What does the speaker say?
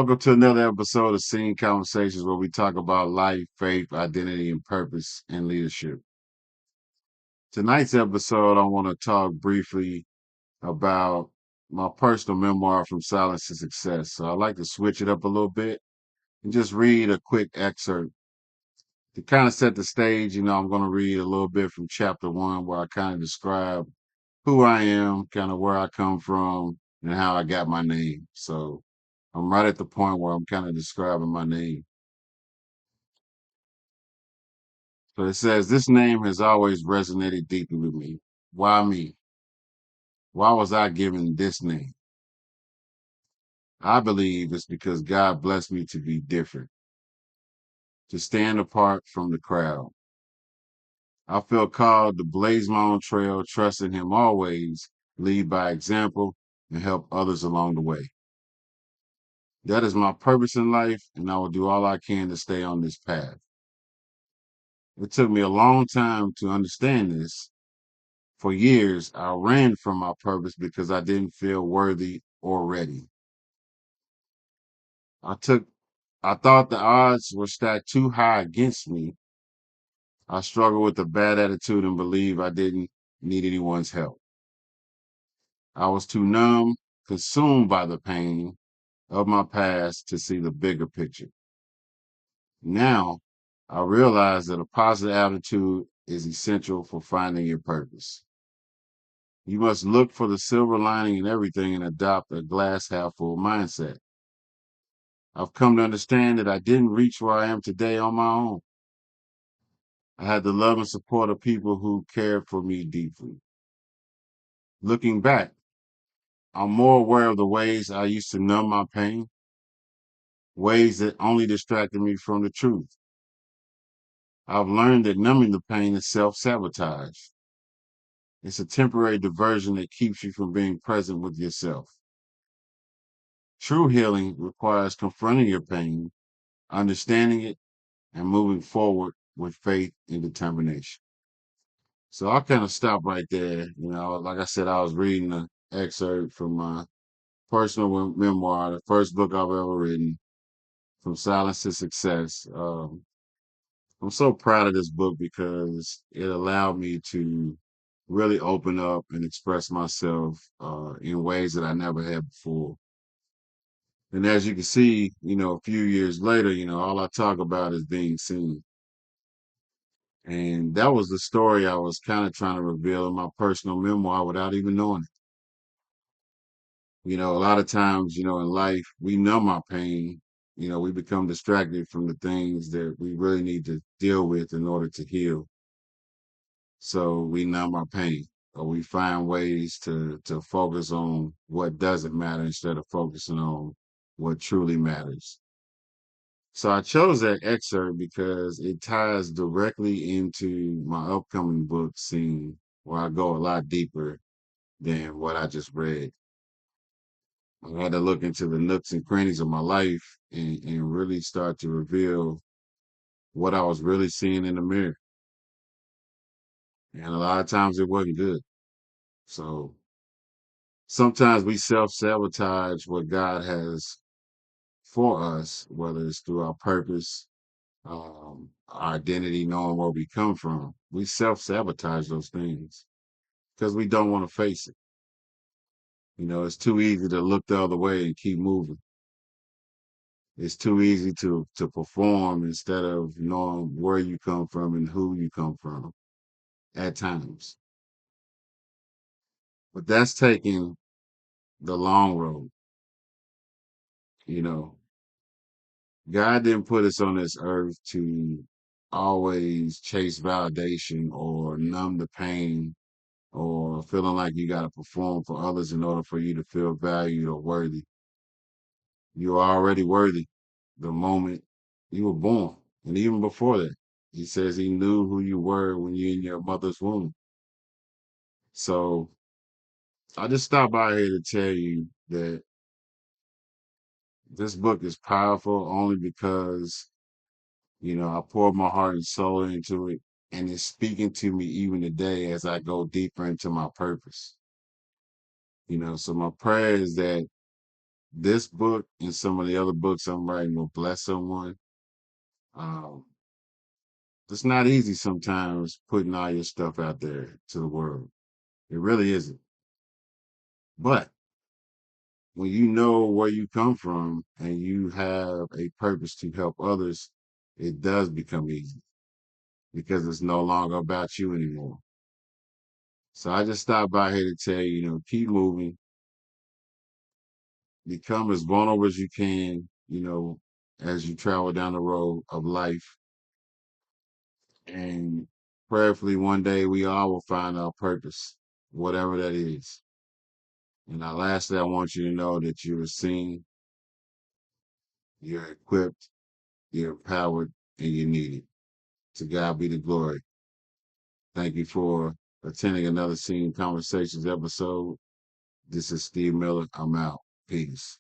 Welcome to another episode of Scene Conversations where we talk about life, faith, identity, and purpose and leadership. Tonight's episode, I want to talk briefly about my personal memoir, From Silence to Success. So I'd like to switch it up a little bit and just read a quick excerpt to kind of set the stage. I'm going to read a little bit from chapter 1 where I kind of describe who I am, kind of where I come from, and how I got my name. So I'm right at the point where I'm kind of describing my name. So it says, this name has always resonated deeply with me. Why me? Why was I given this name? I believe it's because God blessed me to be different, to stand apart from the crowd. I felt called to blaze my own trail, trusting Him always, lead by example, and help others along the way. That is my purpose in life, and I will do all I can to stay on this path. It took me a long time to understand this. For years, I ran from my purpose because I didn't feel worthy or ready. I took I thought the odds were stacked too high against me. I struggled with a bad attitude and believed I didn't need anyone's help. I was too numb, consumed by the pain of my past to see the bigger picture. Now, I realize that a positive attitude is essential for finding your purpose. You must look for the silver lining in everything and adopt a glass half full mindset. I've come to understand that I didn't reach where I am today on my own. I had the love and support of people who cared for me deeply. Looking back, I'm more aware of the ways I used to numb my pain, ways that only distracted me from the truth. I've learned that numbing the pain is self-sabotage. It's a temporary diversion that keeps you from being present with yourself. True healing requires confronting your pain, understanding it, and moving forward with faith and determination. So I'll kind of stop right there. Like I said, I was reading an excerpt from my personal memoir, the first book I've ever written, From Silence to Success. I'm so proud of this book because it allowed me to really open up and express myself in ways that I never had before. And as you can see, a few years later, all I talk about is being seen. And that was the story I was kind of trying to reveal in my personal memoir without even knowing it. A lot of times, in life, we numb our pain. We become distracted from the things that we really need to deal with in order to heal. So we numb our pain, or we find ways to focus on what doesn't matter instead of focusing on what truly matters. So I chose that excerpt because it ties directly into my upcoming book, Scene, where I go a lot deeper than what I just read. I had to look into the nooks and crannies of my life and really start to reveal what I was really seeing in the mirror. And a lot of times it wasn't good. So sometimes we self sabotage what God has for us, whether it's through our purpose, our identity, knowing where we come from. We self sabotage those things because we don't want to face it. It's too easy to look the other way and keep moving. It's too easy to perform instead of knowing where you come from and who you come from at times. But that's taking the long road. You know, God didn't put us on this earth to always chase validation or numb the pain or feeling like you got to perform for others in order for you to feel valued or worthy. You are already worthy the moment you were born. And even before that, he says he knew who you were when you're in your mother's womb. So I just stopped by here to tell you that this book is powerful only because, I poured my heart and soul into it. And it's speaking to me even today as I go deeper into my purpose. So my prayer is that this book and some of the other books I'm writing will bless someone. Um, it's not easy sometimes putting all your stuff out there to the world. It really isn't. But when you know where you come from and you have a purpose to help others, it does become easy because it's no longer about you anymore. So I just stopped by here to tell you, keep moving, become as vulnerable as you can, as you travel down the road of life. And prayerfully, one day we all will find our purpose, whatever that is. And lastly, I want you to know that you're seen, you're equipped, you're empowered, and you're needed. To God be the glory. Thank you for attending another Scene Conversations episode. This is Steve Miller. I'm out. Peace.